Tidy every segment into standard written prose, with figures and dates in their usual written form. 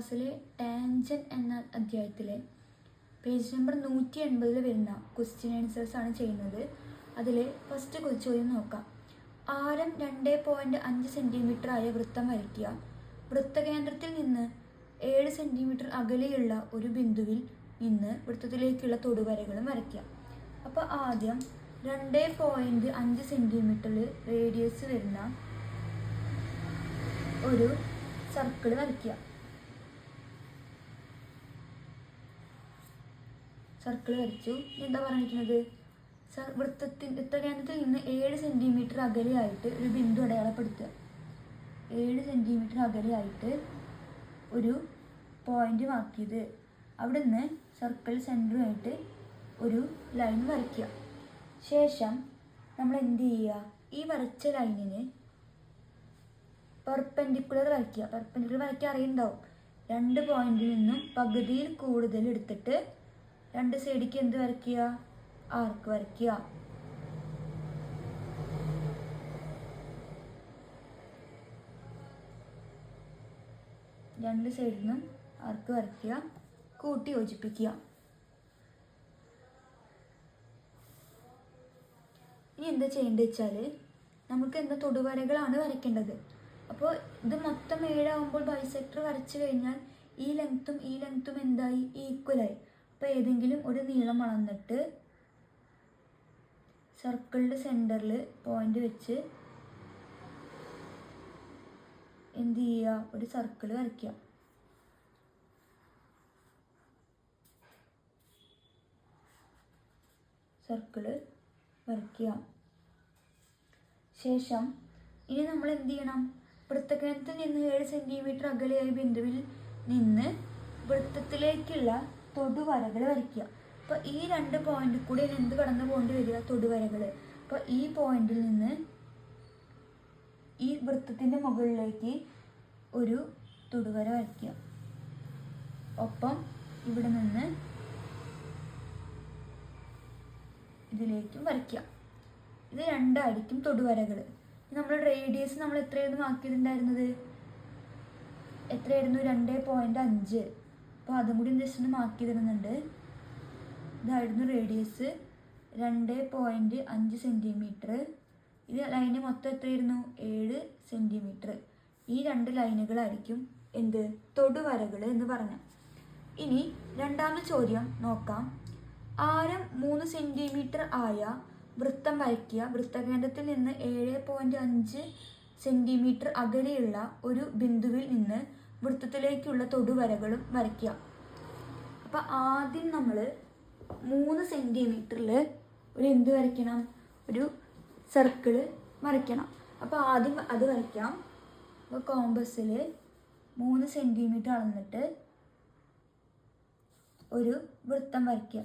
ക്ലാസ്സിലെ ടാൻജൻ എന്ന അധ്യായത്തിലെ പേജ് നമ്പർ 180 വരുന്ന ക്വസ്റ്റ്യൻ ആൻസേഴ്സ് ആണ് ചെയ്യുന്നത്. അതിൽ ഫസ്റ്റ് ചോദ്യം നോക്കാം. ആരം 2.5 സെൻറ്റിമീറ്റർ ആയ വൃത്തം വരയ്ക്കുക. വൃത്തകേന്ദ്രത്തിൽ നിന്ന് 7 സെൻറ്റിമീറ്റർ അകലെയുള്ള ഒരു ബിന്ദുവിൽ നിന്ന് വൃത്തത്തിലേക്കുള്ള തൊടുവരകളും വരയ്ക്കുക. അപ്പോൾ ആദ്യം 2.5 സെൻറ്റിമീറ്ററിൽ റേഡിയസ് വരുന്ന ഒരു സർക്കിൾ വരയ്ക്കുക. സർക്കിൾ വരച്ചു. എന്താ പറഞ്ഞിരിക്കുന്നത്? വൃത്തകേന്ദ്രത്തിൽ നിന്ന് 7 സെൻറ്റിമീറ്റർ അകലെയായിട്ട് ഒരു ബിന്ദു അടയാളപ്പെടുത്തുക. 7 സെൻറ്റിമീറ്റർ അകലെയായിട്ട് ഒരു പോയിന്റ് മാർക്കിയത്. അവിടെ നിന്ന് സർക്കിൾ സെൻറ്ററുമായിട്ട് ഒരു ലൈൻ വരയ്ക്കുക. ശേഷം നമ്മൾ എന്ത് ചെയ്യുക? ഈ വരച്ച ലൈനിന് പെർപെൻഡിക്കുലർ വരയ്ക്കുക. പെർപെൻഡിക്കുലർ വരയ്ക്കാൻ അറിയുന്നുണ്ടാവും. 2 പോയിന്റിൽ നിന്നും പകുതിയിൽ കൂടുതൽ എടുത്തിട്ട് 2 സൈഡിലേക്ക് എന്ത് വരയ്ക്കുക? ആർക്ക് വരയ്ക്കുക. രണ്ട് സൈഡിൽ നിന്നും ആർക്ക് വരയ്ക്കുക, കൂട്ടി യോജിപ്പിക്കുക. ഇനി എന്താ ചെയ്യേണ്ടത് വെച്ചാൽ നമുക്ക് എന്താ തൊടുവരകളാണ് വരയ്ക്കേണ്ടത്. അപ്പോൾ ഇത് മൊത്തം 7 ആകുമ്പോൾ ബൈസെക്ടർ വരച്ചു കഴിഞ്ഞാൽ ഈ ലെങ്ത്തും എന്തായി? ഈക്വലായി. അപ്പോൾ ഏതെങ്കിലും ഒരു നീളം അളന്നിട്ട് സർക്കിളിൻ്റെ സെൻറ്ററിൽ പോയിന്റ് വെച്ച് എന്ത് ചെയ്യുക? ഒരു സർക്കിൾ വരയ്ക്കുക. സർക്കിള് വരയ്ക്കുക. ശേഷം ഇനി നമ്മൾ എന്ത് ചെയ്യണം? വൃത്തകേന്ദ്രത്തിൽ നിന്ന് 7 സെൻറ്റിമീറ്റർ അകലെയായ ബിന്ദുവിൽ നിന്ന് വൃത്തത്തിലേക്കുള്ള തൊടുവരകൾ വരയ്ക്കുക. അപ്പോൾ ഈ 2 പോയിന്റിൽ കൂടി എന്ത് കടന്നു പോകേണ്ടി വരിക? തൊടുവരകൾ. അപ്പോൾ ഈ പോയിന്റിൽ നിന്ന് ഈ വൃത്തത്തിൻ്റെ മുകളിലേക്ക് ഒരു തൊടുവര വരയ്ക്കുക. ഒപ്പം ഇവിടെ നിന്ന് ഇതിലേക്കും വരയ്ക്കുക. ഇത് 2 ആയിരിക്കും തൊടുവരകൾ. നമ്മൾ റേഡിയസ് നമ്മൾ എത്രയായിരുന്നു ആക്കിയിട്ടുണ്ടായിരുന്നത്? എത്രയായിരുന്നു? 2.5. അപ്പോൾ അതും കൂടി ജസ്റ്റ് ഒന്ന് മാർക്ക് ചെയ്തിടുന്നുണ്ട്. ഇതായിരുന്നു റേഡിയസ് 2.5 സെൻറ്റിമീറ്റർ. ഇത് ലൈന് മൊത്തം എത്രയായിരുന്നു? 7 സെൻറ്റിമീറ്റർ. ഈ 2 ലൈനുകളായിരിക്കും എന്ത്? തൊടുവരകൾ എന്ന് പറഞ്ഞാൽ. ഇനി രണ്ടാമത്തെ ചോദ്യം നോക്കാം. ആരം 3 സെൻറ്റിമീറ്റർ ആയ വൃത്തം വരയ്ക്കുക. വൃത്തകേന്ദ്രത്തിൽ നിന്ന് 7.5 സെൻറ്റിമീറ്റർ അകലെയുള്ള ഒരു ബിന്ദുവിൽ നിന്ന് വൃത്തത്തിലേക്കുള്ള തൊടുവരകളും വരയ്ക്കുക. അപ്പോൾ ആദ്യം നമ്മൾ 3 സെൻറ്റിമീറ്ററിൽ ഒരു എന്ത് വരയ്ക്കണം? ഒരു സർക്കിള് വരയ്ക്കണം. അപ്പോൾ ആദ്യം അത് വരയ്ക്കാം. അപ്പോൾ കോമ്പസിൽ 3 സെൻറ്റിമീറ്റർ അളന്നിട്ട് ഒരു വൃത്തം വരയ്ക്കുക.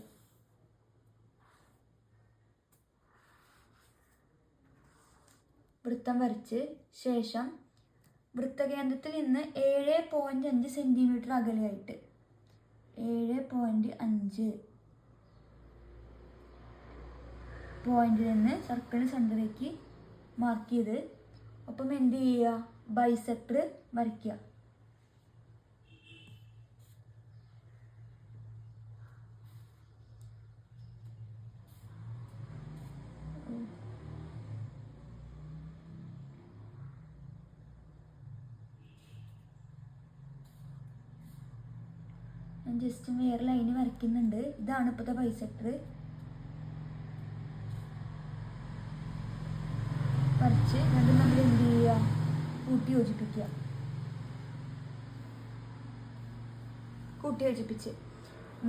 വൃത്തം വരച്ച് ശേഷം വൃത്തകേന്ദ്രത്തിൽ നിന്ന് 7.5 സെൻറ്റിമീറ്റർ അകലെയായിട്ട് 7.5 പോയിന്റിൽ നിന്ന് സർക്കിളിന് സെൻറ്ററിലേക്ക് മാർക്ക് ചെയ്ത് ഒപ്പം എന്ത് ചെയ്യുക? ബൈസെക്ടർ വരയ്ക്കുക. ഞാൻ ജസ്റ്റ് വേറെ ലൈന് വരയ്ക്കുന്നുണ്ട്. ഇതാണ് ഇപ്പോഴത്തെ ബൈസെക്ടർ. വരച്ച് രണ്ടും നമ്മൾ എന്ത് ചെയ്യുക? കൂട്ടി യോജിപ്പിക്കുക. കൂട്ടി യോജിപ്പിച്ച്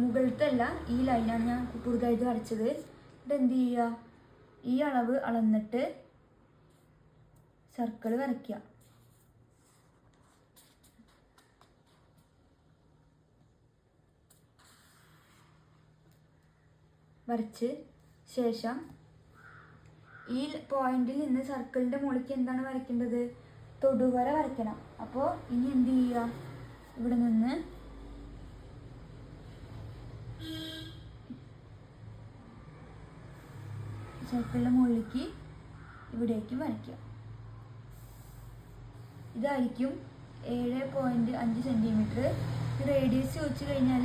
മുകളിലത്തല്ല, ഈ ലൈനാണ് ഞാൻ പുതുതായിട്ട് വരച്ചത്. ഇതെന്ത് ചെയ്യുക? ഈ അളവ് അളന്നിട്ട് സർക്കിൾ വരയ്ക്കുക. വരച്ച് ശേഷം ഈ പോയിന്റിൽ നിന്ന് സർക്കിളിൻ്റെ മുകളിലേക്ക് എന്താണ് വരയ്ക്കേണ്ടത്? തൊടുവര വരയ്ക്കണം. അപ്പോൾ ഇനി എന്ത് ചെയ്യുക? ഇവിടെ നിന്ന് സർക്കിളിൻ്റെ മുകളിലേക്ക് ഇവിടേക്ക് വരയ്ക്കുക. ഇതായിരിക്കും 7.5 സെൻറ്റിമീറ്റർ. റേഡിയസ് ചോദിച്ചു കഴിഞ്ഞാൽ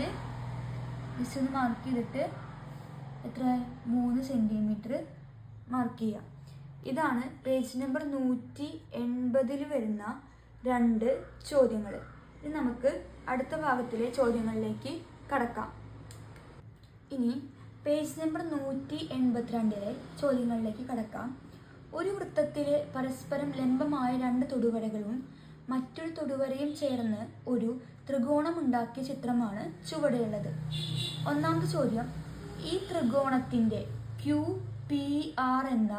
ജസ്റ്റ് ഒന്ന് മാർക്ക് ചെയ്തിട്ട് എത്ര 3 സെൻറ്റിമീറ്റർ മാർക്ക് ചെയ്യാം. ഇതാണ് പേജ് നമ്പർ 180 വരുന്ന 2 ചോദ്യങ്ങൾ. ഇനി നമുക്ക് അടുത്ത ഭാഗത്തിലെ ചോദ്യങ്ങളിലേക്ക് കടക്കാം. ഇനി പേജ് നമ്പർ 182 ചോദ്യങ്ങളിലേക്ക് കടക്കാം. ഒരു വൃത്തത്തിലെ പരസ്പരം ലംബമായ 2 തൊടുവരകളും മറ്റൊരു തൊടുവരയും ചേർന്ന് ഒരു ത്രികോണമുണ്ടാക്കിയ ചിത്രമാണ് ചുവടെയുള്ളത്. ഒന്നാമത്തെ ചോദ്യം, ഈ ത്രികോണത്തിൻ്റെ QPR എന്ന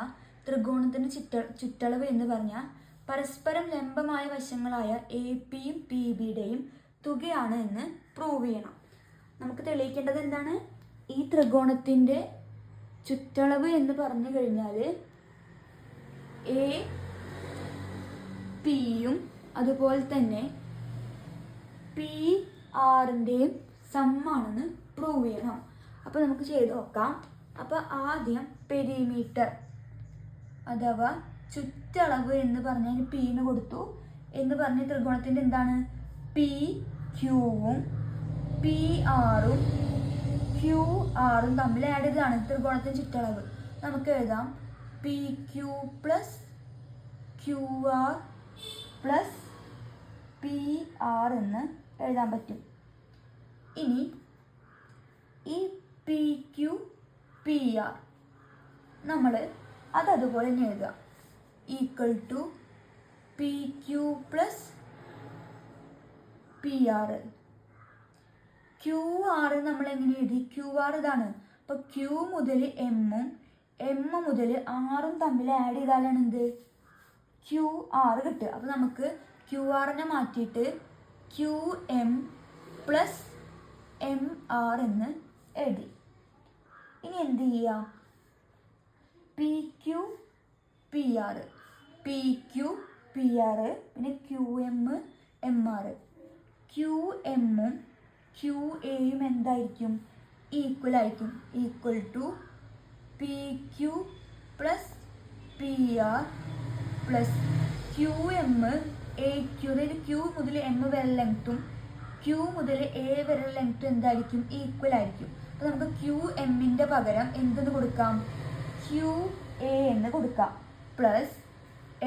ത്രികോണത്തിൻ്റെ ചുറ്റളവ് എന്ന് പറഞ്ഞാൽ പരസ്പരം ലംബമായ വശങ്ങളായ APയും PBയുടെയും തുകയാണ് എന്ന് പ്രൂവ് ചെയ്യണം. നമുക്ക് തെളിയിക്കേണ്ടത് എന്താണ്? ഈ ത്രികോണത്തിൻ്റെ ചുറ്റളവ് എന്ന് പറഞ്ഞു കഴിഞ്ഞാൽ APയും അതുപോലെ തന്നെ PR-ൻ്റെയും സമ്മാണെന്ന് പ്രൂവ് ചെയ്യണം. അപ്പോൾ നമുക്ക് ചെയ്ത് നോക്കാം. അപ്പോൾ ആദ്യം പെരിമീറ്റർ അഥവാ ചുറ്റളവ് എന്ന് പറഞ്ഞാൽ P എന്ന് കൊടുത്തു എന്ന് പറഞ്ഞ ത്രികോണത്തിൻ്റെ എന്താണ്? PQവും PRും QR തമ്മിൽ ആഡ് ചെയ്തതാണ് ത്രികോണത്തിൻ്റെ ചുറ്റളവ്. നമുക്ക് എഴുതാം PQ plus QR plus PR എന്ന് എഴുതാൻ പറ്റും. ഇനി ഈ PQ PR നമ്മൾ അതുപോലെ തന്നെ എഴുതുക equal to PQ plus PR. QR നമ്മൾ എങ്ങനെ എഴുതി? QR ഇതാണ്. അപ്പോൾ Q മുതൽ M-ഉം M മുതൽ R-ഉം തമ്മിൽ ആഡ് ചെയ്താലാണ് എന്ത്? QR കിട്ടുക. അപ്പോൾ നമുക്ക് QR-നെ മാറ്റിയിട്ട് QM പ്ലസ് MR എന്ന് എഴുതി. ഇനി എന്ത് ചെയ്യുക? PQ PR പിന്നെ QM MR. QM-ഉം QA-യും എന്തായിരിക്കും? ഈക്വൽ ആയിരിക്കും. Equal to PQ plus PR plus QM AQ. അതായത് Q മുതൽ M വരെ ലെങ്ത്തും Q മുതൽ A വരെ ലെങ്ത്തും എന്തായിരിക്കും? ഈക്വൽ ആയിരിക്കും. അപ്പോൾ നമുക്ക് QM-ൻ്റെ പകരം എന്തെന്ന് കൊടുക്കാം? QA എന്ന് കൊടുക്കാം. പ്ലസ്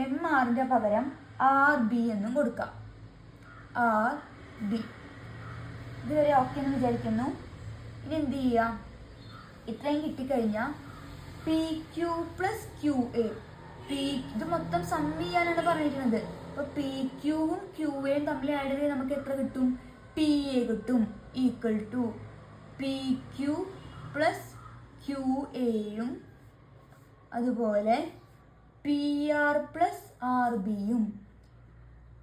MR-ൻ്റെ പകരം RB എന്നും കൊടുക്കാം. RB. ഇതുവരെ ഓക്കെ എന്ന് വിചാരിക്കുന്നു. ഇനി എന്ത് ചെയ്യുക? ഇത്രയും കിട്ടിക്കഴിഞ്ഞാൽ PQ പ്ലസ് QA. ഇത് മൊത്തം സം ചെയ്യാനാണ് പറഞ്ഞിരിക്കുന്നത്. അപ്പോൾ PQവും QAയും തമ്മിൽ ആഡ് ചെയ്ത് നമുക്ക് എത്ര കിട്ടും? PA കിട്ടും. ഈക്വൽ ടു PQ പ്ലസ് QAയും അതുപോലെ PR പ്ലസ് RBയും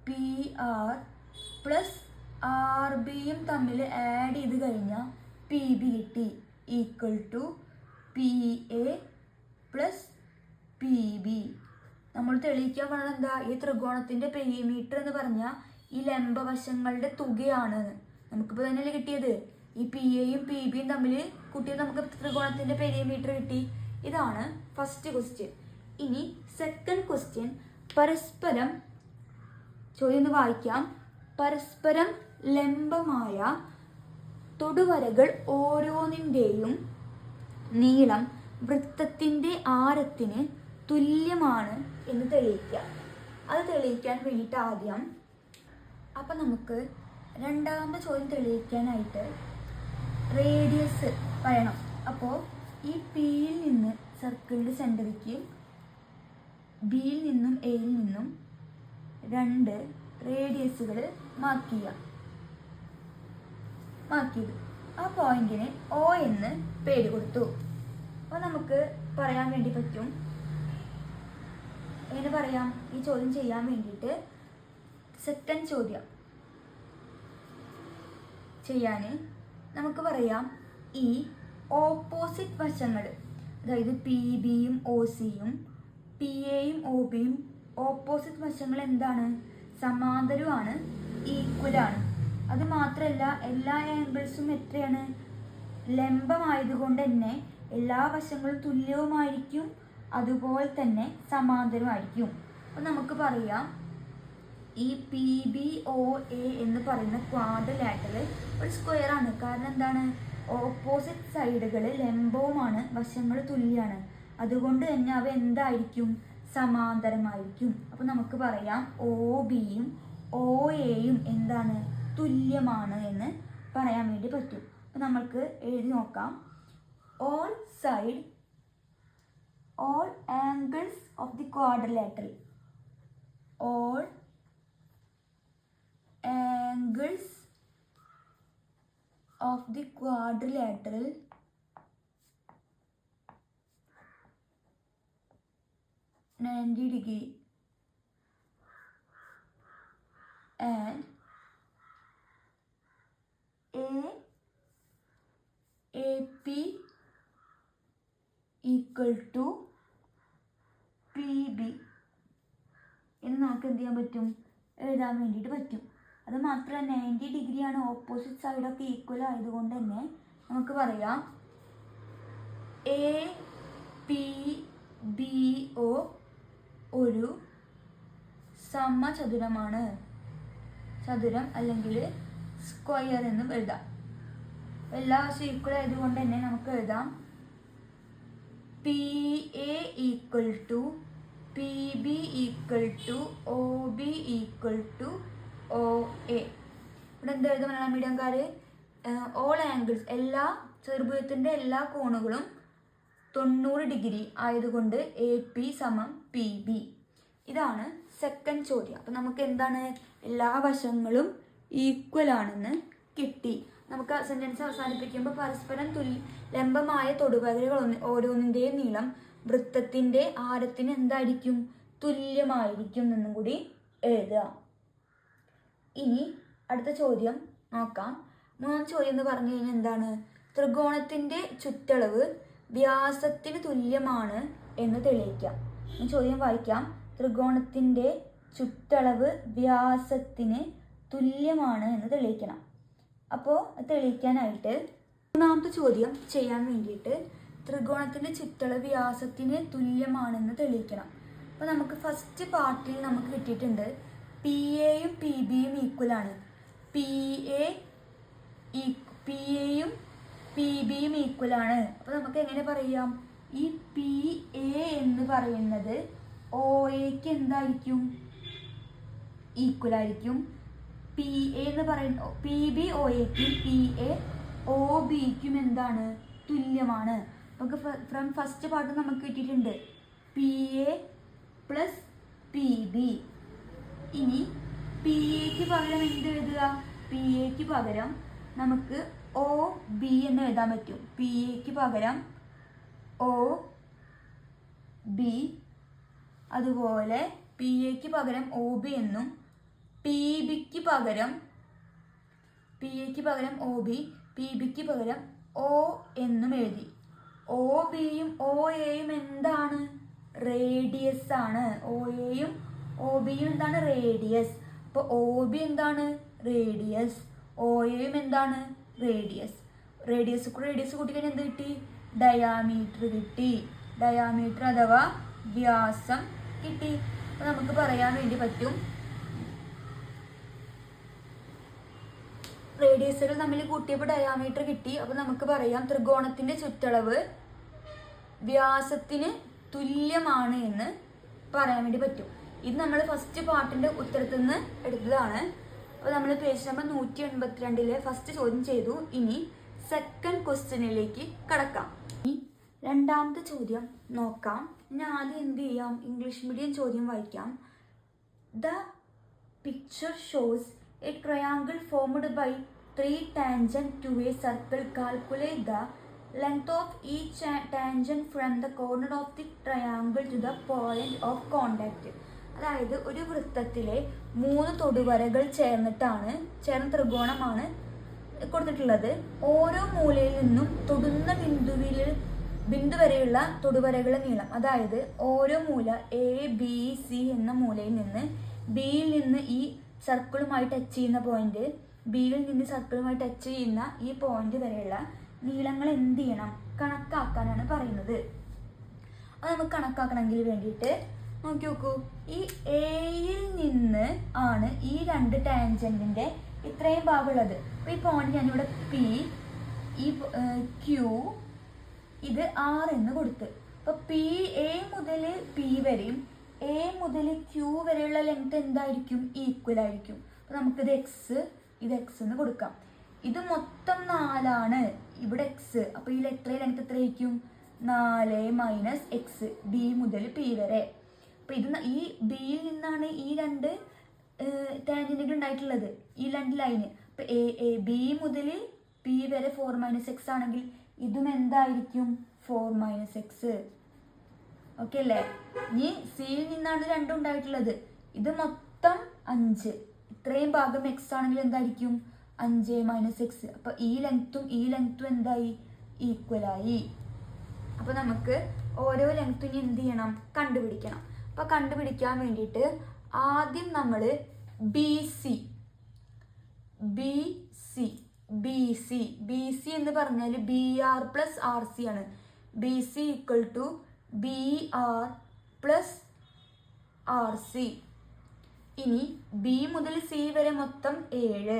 PR പ്ലസ് RBയും തമ്മിൽ ആഡ് ചെയ്ത് കഴിഞ്ഞാൽ PB കിട്ടി. Equal to PA plus PB. നമ്മൾ തെളിയിക്കാൻ പറഞ്ഞത് എന്താ? ഈ ത്രികോണത്തിൻ്റെ പെരിമീറ്റർ എന്ന് പറഞ്ഞാൽ ഈ ലംബവശങ്ങളുടെ തുകയാണ്. നമുക്കിപ്പോൾ തന്നെയല്ലേ കിട്ടിയത്? ഈ PAയും PBയും തമ്മിൽ കൂട്ടിയത് നമുക്ക് ത്രികോണത്തിൻ്റെ പെരിമീറ്റർ കിട്ടി. ഇതാണ് ഫസ്റ്റ് ക്വസ്റ്റ്യൻ. ഇനി സെക്കൻഡ് ക്വസ്റ്റ്യൻ, പരസ്പരം ചോദ്യം ഒന്ന് വായിക്കാം. പരസ്പരം ലംബമായ തൊടുവരകൾ ഓരോന്നിൻ്റെയും നീളം വൃത്തത്തിൻ്റെ ആരത്തിന് തുല്യമാണ് എന്ന് തെളിയിക്കാം. അത് തെളിയിക്കാൻ വേണ്ടിയിട്ട് ആദ്യം അപ്പം നമുക്ക് രണ്ടാമത്തെ ചോദ്യം തെളിയിക്കാനായിട്ട് റേഡിയസ് പറയണം. അപ്പോൾ ഈ Pയിൽ നിന്ന് സർക്കിളിൻ്റെ സെൻറ്ററിലേക്ക് Bയിൽ നിന്നും Aയിൽ നിന്നും 2 റേഡിയസുകൾ മാർക്ക് ചെയ്യാം. മാർക്ക് ചെയ്തു. ആ പോയിന്റിന് O എന്ന് പേര് കൊടുത്തു. അപ്പോൾ നമുക്ക് പറയാൻ വേണ്ടി പറ്റും. എങ്ങനെ പറയാം? ഈ ചോദ്യം ചെയ്യാൻ വേണ്ടിയിട്ട് സെക്കൻഡ് ചോദ്യം ചെയ്യാൻ നമുക്ക് പറയാം, ഈ ഓപ്പോസിറ്റ് വശങ്ങൾ, അതായത് PBയും OCയും PAയും OBയും ഓപ്പോസിറ്റ് വശങ്ങൾ എന്താണ്? സമാന്തരമാണ്, ഈക്വലാണ്. അത് മാത്രമല്ല എല്ലാ ആംഗിൾസും എത്രയാണ്? ലംബമായതുകൊണ്ട് തന്നെ എല്ലാ വശങ്ങളും തുല്യവുമായിരിക്കും, അതുപോലെ തന്നെ സമാന്തരമായിരിക്കും. അപ്പോൾ നമുക്ക് പറയാം ഈ PBOA എന്ന് പറയുന്ന ക്വാഡ്രിലാറ്ററൽ ഒരു സ്ക്വയർ ആണ്. കാരണം എന്താണ്? ഓപ്പോസിറ്റ് സൈഡുകൾ ലംബവുമാണ്, വശങ്ങൾ തുല്യമാണ്. അതുകൊണ്ട് തന്നെ അവ എന്തായിരിക്കും? സമാന്തരമായിരിക്കും. അപ്പോൾ നമുക്ക് പറയാം OBയും OAയും എന്താണ്? തുല്യമാണ് എന്ന് പറയാൻ വേണ്ടി പറ്റും. അപ്പോൾ നമ്മൾക്ക് എഴുതി നോക്കാം. All angles of the quadrilateral, all angles of the quadrilateral 90 degree and AP equal to PB എന്ന് നമുക്ക് എന്ത് ചെയ്യാൻ പറ്റും? എഴുതാൻ വേണ്ടിയിട്ട് പറ്റും. അത് മാത്രമല്ല 90 ഡിഗ്രിയാണ്, ഓപ്പോസിറ്റ് സൈഡൊക്കെ ഈക്വൽ ആയതുകൊണ്ട് തന്നെ നമുക്ക് പറയാം APBO ഒരു സമചതുരമാണ്. ചതുരം അല്ലെങ്കിൽ സ്ക്വയർ എന്നും എഴുതാം. എല്ലാ വശവും ഈക്വൽ ആയതുകൊണ്ട് തന്നെ നമുക്ക് എഴുതാം PA equal to PB equal to OB equal to OA. ഇവിടെ എന്ത് എഴുതും മലയാളം മീഡിയംകാർ? ഓൾ ആംഗിൾസ്, എല്ലാ ചെറുഭുജത്തിൻ്റെ എല്ലാ കോണുകളും 90 ഡിഗ്രി ആയതുകൊണ്ട് AP സമം PB. ഇതാണ് സെക്കൻഡ് ചോദ്യം. അപ്പം നമുക്ക് എന്താണ്? എല്ലാ വശങ്ങളും ഈക്വൽ ആണെന്ന് കിട്ടി. നമുക്ക് സെൻറ്റൻസ് അവസാനിപ്പിക്കുമ്പോൾ പരസ്പരം ലംബമായ തൊടുവരകൾ ഓരോന്നിൻ്റെയും നീളം വൃത്തത്തിൻ്റെ ആരത്തിന് എന്തായിരിക്കും? തുല്യമായിരിക്കും എന്നും കൂടി എഴുതുക. ഇനി അടുത്ത ചോദ്യം നോക്കാം. മൂന്നാം ചോദ്യം എന്ന് പറഞ്ഞു കഴിഞ്ഞാൽ എന്താണ്? ത്രികോണത്തിൻ്റെ ചുറ്റളവ് വ്യാസത്തിന് തുല്യമാണ് എന്ന് തെളിയിക്കാം. ഈ ചോദ്യം വായിക്കാം. ത്രികോണത്തിൻ്റെ ചുറ്റളവ് വ്യാസത്തിന് തുല്യമാണ് എന്ന് തെളിയിക്കണം. അപ്പോൾ തെളിയിക്കാനായിട്ട് മൂന്നാമത്തെ ചോദ്യം ചെയ്യാൻ വേണ്ടിയിട്ട് ത്രികോണത്തിൻ്റെ ചുറ്റളവ് വ്യാസത്തിന് തുല്യമാണെന്ന് തെളിയിക്കണം. അപ്പോൾ നമുക്ക് ഫസ്റ്റ് പാർട്ടിൽ നമുക്ക് കിട്ടിയിട്ടുണ്ട് PAയും PBയും ഈക്വലാണ്. PAയും PBയും ഈക്വലാണ്. അപ്പോൾ നമുക്ക് എങ്ങനെ പറയാം? ഈ PA എന്ന് പറയുന്നത് OAക്ക് എന്തായിരിക്കും? ഈക്വലായിരിക്കും. PA എന്ന് പറയുന്ന PB OAക്കും PA OBക്കും എന്താണ്? തുല്യമാണ്. നമുക്ക് ഫ്രം ഫസ്റ്റ് പാർട്ട് നമുക്ക് കിട്ടിയിട്ടുണ്ട് PA പ്ലസ് PB. ഇനി PAക്ക് പകരം എന്ത് എഴുതുക? PAക്ക് പകരം നമുക്ക് OB എന്ന് എഴുതാൻ പറ്റും. PAക്ക് പകരം OB, അതുപോലെ PAക്ക് പകരം OB എന്നും PBക്ക് പകരം OB, PBക്ക് പകരം O എന്നും എഴുതി. OBയും OAയും എന്താണ്? റേഡിയസ് ആണ്. OAയും OBയും എന്താണ്? റേഡിയസ്. അപ്പോൾ OB എന്താണ്? റേഡിയസ്. OAയും എന്താണ്? റേഡിയസ്. റേഡിയസ് കൂട്ടിക്കഴിഞ്ഞാൽ എന്ത് കിട്ടി? ഡയാമീറ്റർ കിട്ടി. ഡയാമീറ്റർ അഥവാ വ്യാസം കിട്ടി. അപ്പോൾ നമുക്ക് പറയാൻ വേണ്ടി പറ്റും റേഡിയസുകൾ തമ്മിൽ കൂട്ടിയപ്പോൾ ഡയാമീറ്റർ കിട്ടി. അപ്പോൾ നമുക്ക് പറയാം ത്രികോണത്തിൻ്റെ ചുറ്റളവ് വ്യാസത്തിന് തുല്യമാണ് എന്ന് പറയാൻ വേണ്ടി പറ്റും. ഇത് നമ്മൾ ഫസ്റ്റ് പാർട്ടിൻ്റെ ഉത്തരത്തിൽ നിന്ന് എടുത്തതാണ്. അപ്പോൾ നമ്മൾ പേജ് നമ്പർ 182 ഫസ്റ്റ് ചോദ്യം ചെയ്തു. ഇനി സെക്കൻഡ് ക്വസ്റ്റ്യനിലേക്ക് കടക്കാം. ഇനി രണ്ടാമത്തെ ചോദ്യം നോക്കാം. ഇനി ആദ്യം എന്ത് ചെയ്യാം? ഇംഗ്ലീഷ് മീഡിയം ചോദ്യം വായിക്കാം. The picture shows a triangle formed by 3 tangents to a circle. Calculate the length of each tangent from the corner of the triangle to the point of contact. അതായത് ഒരു വൃത്തത്തിലെ 3 തൊടുവരകൾ ചേർന്ന ത്രികോണമാണ് കൊടുത്തിട്ടുള്ളത്. ഓരോ മൂലയിൽ നിന്നും തൊടുന്ന ബിന്ദു വരെയുള്ള തൊടുവരകളുടെ നീളം, അതായത് ഓരോ മൂല ABC എന്ന മൂലയിൽ നിന്ന് ബിയിൽ നിന്ന് ഈ സർക്കിളുമായി ടച്ച് ചെയ്യുന്ന പോയിന്റ്, ബിയിൽ നിന്ന് സർക്കിളുമായി ടച്ച് ചെയ്യുന്ന ഈ പോയിന്റ് വരെയുള്ള നീളങ്ങൾ എന്ത് ചെയ്യണം? കണക്കാക്കാനാണ് പറയുന്നത്. അത് നമുക്ക് കണക്കാക്കണമെങ്കിൽ വേണ്ടിയിട്ട് നോക്കി നോക്കൂ, ഈ എയിൽ നിന്ന് ആണ് ഈ രണ്ട് ടാൻജന്റിന്റെ ഇത്രയും ഭാഗമുള്ളത്. അപ്പൊ ഈ പോയിന്റ് ഞാനിവിടെ പി, ഈ ക്യൂ, ഇത് ആർ എന്ന് കൊടുത്ത്. അപ്പൊ പി എ മുതൽ പി വരെയും എ മുതൽ ക്യൂ വരെയുള്ള ലെങ്ത് എന്തായിരിക്കും? ഈക്വൽ ആയിരിക്കും. അപ്പൊ നമുക്കിത് എക്സ്, ഇത് എക്സ് എന്ന് കൊടുക്കാം. ഇത് മൊത്തം 4 ഇവിടെ എക്സ്. അപ്പൊ ഈ ലെറ്റർ ലെങ്ത് എത്രയായിരിക്കും? 4 മൈനസ് എക്സ്, ബി മുതൽ പി വരെ. അപ്പൊ ഇത് ഈ ബിയിൽ നിന്നാണ് ഈ രണ്ട് ടാൻജന്റുകൾ ഉണ്ടായിട്ടുള്ളത്, ഈ രണ്ട് ലൈന്. അപ്പൊ ബി മുതൽ പി വരെ 4 മൈനസ് എക്സ് ആണെങ്കിൽ ഇതും എന്തായിരിക്കും? 4 മൈനസ് എക്സ്. ഓക്കെ അല്ലേ? ഇനി സിയിൽ നിന്നാണ് രണ്ടും ഉണ്ടായിട്ടുള്ളത്. ഇത് മൊത്തം 5, ഇത്രയും ഭാഗം എക്സ് ആണെങ്കിൽ എന്തായിരിക്കും? 5 മൈനസ് എക്സ്. അപ്പൊ ഈ ലെങ്ത്തും എന്തായി? ഈക്വലായി. അപ്പൊ നമുക്ക് ഓരോ ലെങ്ത്തും ഇനി എന്ത് ചെയ്യണം? കണ്ടുപിടിക്കണം. അപ്പൊ കണ്ടുപിടിക്കാൻ വേണ്ടിയിട്ട് ആദ്യം നമ്മൾ ബി സി എന്ന് പറഞ്ഞാൽ B R plus R C ആണ്. B C equal to B R plus R C. ഇനി ബി മുതൽ സി വരെ മൊത്തം 7.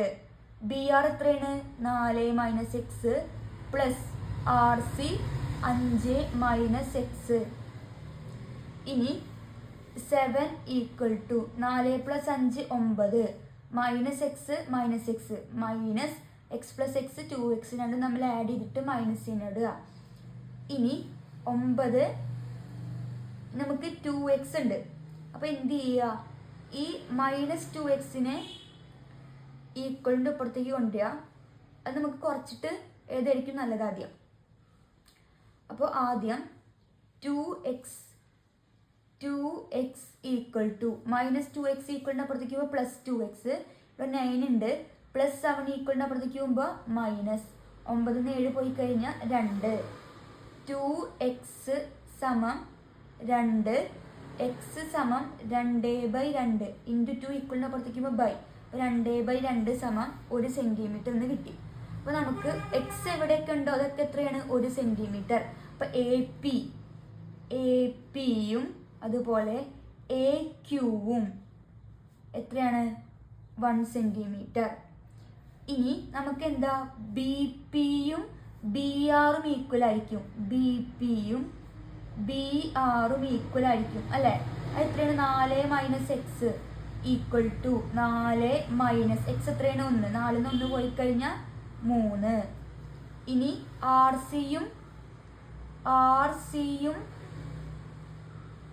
ബി ആർ എത്രയാണ്? 4 minus X plus R C 5 minus X. ഇനി 7 equal to 4 plus 5 9 minus X minus X plus X 2x രണ്ടും നമ്മൾ add ചെയ്തിട്ട് minus ഇടുക. ഇനി 9 നമുക്ക് 2x ഉണ്ട്. അപ്പൊ എന്ത് ചെയ്യുക? ഈ മൈനസ് 2xനെ ഈക്വലിൻ്റെ അപ്പുറത്തേക്ക് കൊണ്ടുവരിക. അത് നമുക്ക് കുറച്ചിട്ട് ഏതായിരിക്കും നല്ലത് ആദ്യം? അപ്പോൾ ആദ്യം 2x equal to minus 2x ഈക്വലിൻ്റെ അപ്പുറത്തേക്ക് പോകുമ്പോൾ പ്ലസ് 2x. ഇവിടെ 9 ഉണ്ട്. പ്ലസ് 7 ഈക്വലിൻ്റെ അപ്പുറത്തേക്ക് പോകുമ്പോൾ മൈനസ് 9 7 പോയി കഴിഞ്ഞാൽ 2. 2x സമം 2, എക്സ് സമം 2/2 ഇൻറ്റു 2 ഈക്വലിൻ്റെ അപ്പുറത്തേക്ക് പോകുമ്പോൾ ബൈ 2/2 സമം 1 സെൻറ്റിമീറ്റർ എന്ന് കിട്ടി. അപ്പോൾ നമുക്ക് എക്സ് എവിടെയൊക്കെ ഉണ്ടോ അതൊക്കെ എത്രയാണ്? 1 സെൻറ്റിമീറ്റർ. അപ്പോൾ എ പിയും അതുപോലെ എ ക്യൂവും എത്രയാണ്? 1 സെൻറ്റിമീറ്റർ. ഇനി നമുക്ക് എന്താ? ബി പിയും ബി ആറും ഈക്വൽ ആയിരിക്കും. ബി പിയും ബി ആറും ഈക്വൽ ആയിരിക്കും അല്ലേ? അത് എത്രയാണ്? 4 minus x equal to 4 minus x എത്രയാണ്? 1. 4 1 പോയി കഴിഞ്ഞാൽ 3. ഇനി ആർ സിയും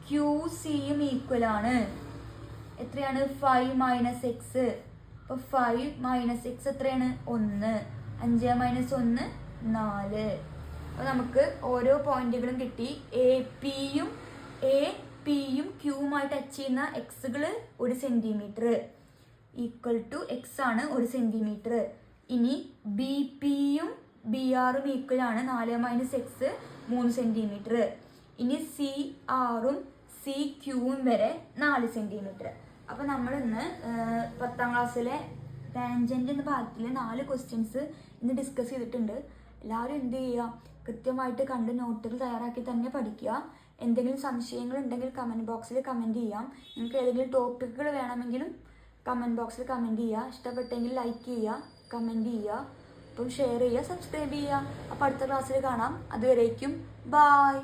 ക്യൂ സിയും ഈക്വൽ ആണ്. എത്രയാണ്? 5 മൈനസ് എക്സ്. അപ്പോൾ 5 മൈനസ് എക്സ് എത്രയാണ്? 1. 5 മൈനസ് 1 4. അപ്പോൾ നമുക്ക് ഓരോ പോയിന്റുകളും കിട്ടി. എ പിയും ക്യൂവുമായിട്ട് ടച്ച് ചെയ്യുന്ന എക്സുകൾ 1 സെൻറ്റിമീറ്റർ ഈക്വൽ ടു എക്സ് ആണ് 1 സെൻറ്റിമീറ്റർ. ഇനി ബി പിയും ബി ആറും ഈക്വൽ ആണ്. 4 മൈനസ് എക്സ് 3 സെൻറ്റിമീറ്റർ. ഇനി സി ആറും സി ക്യൂവും വരെ 4 സെൻറ്റിമീറ്റർ. അപ്പോൾ നമ്മൾ ഇന്ന് 10ാം ക്ലാസ്സിലെ ടാൻജൻ്റ് എന്ന ഭാഗത്തിൽ 4 ക്വസ്റ്റ്യൻസ് ഇന്ന് ഡിസ്കസ് ചെയ്തിട്ടുണ്ട്. എല്ലാവരും എന്ത് ചെയ്യുക? കൃത്യമായിട്ട് കണ്ട് നോട്ടുകൾ തയ്യാറാക്കി തന്നെ പഠിക്കുക. എന്തെങ്കിലും സംശയങ്ങൾ ഉണ്ടെങ്കിൽ കമൻറ്റ് ബോക്സിൽ കമൻറ്റ് ചെയ്യാം. നിങ്ങൾക്ക് ഏതെങ്കിലും ടോപ്പിക്കുകൾ വേണമെങ്കിലും കമൻറ്റ് ബോക്സിൽ കമൻറ്റ് ചെയ്യുക. ഇഷ്ടപ്പെട്ടെങ്കിൽ ലൈക്ക് ചെയ്യുക, കമൻറ്റ് ചെയ്യുക, അപ്പം ഷെയർ ചെയ്യുക, സബ്സ്ക്രൈബ് ചെയ്യുക. അപ്പോൾ അടുത്ത ക്ലാസ്സിൽ കാണാം. അതുവരേക്കും ബായ്.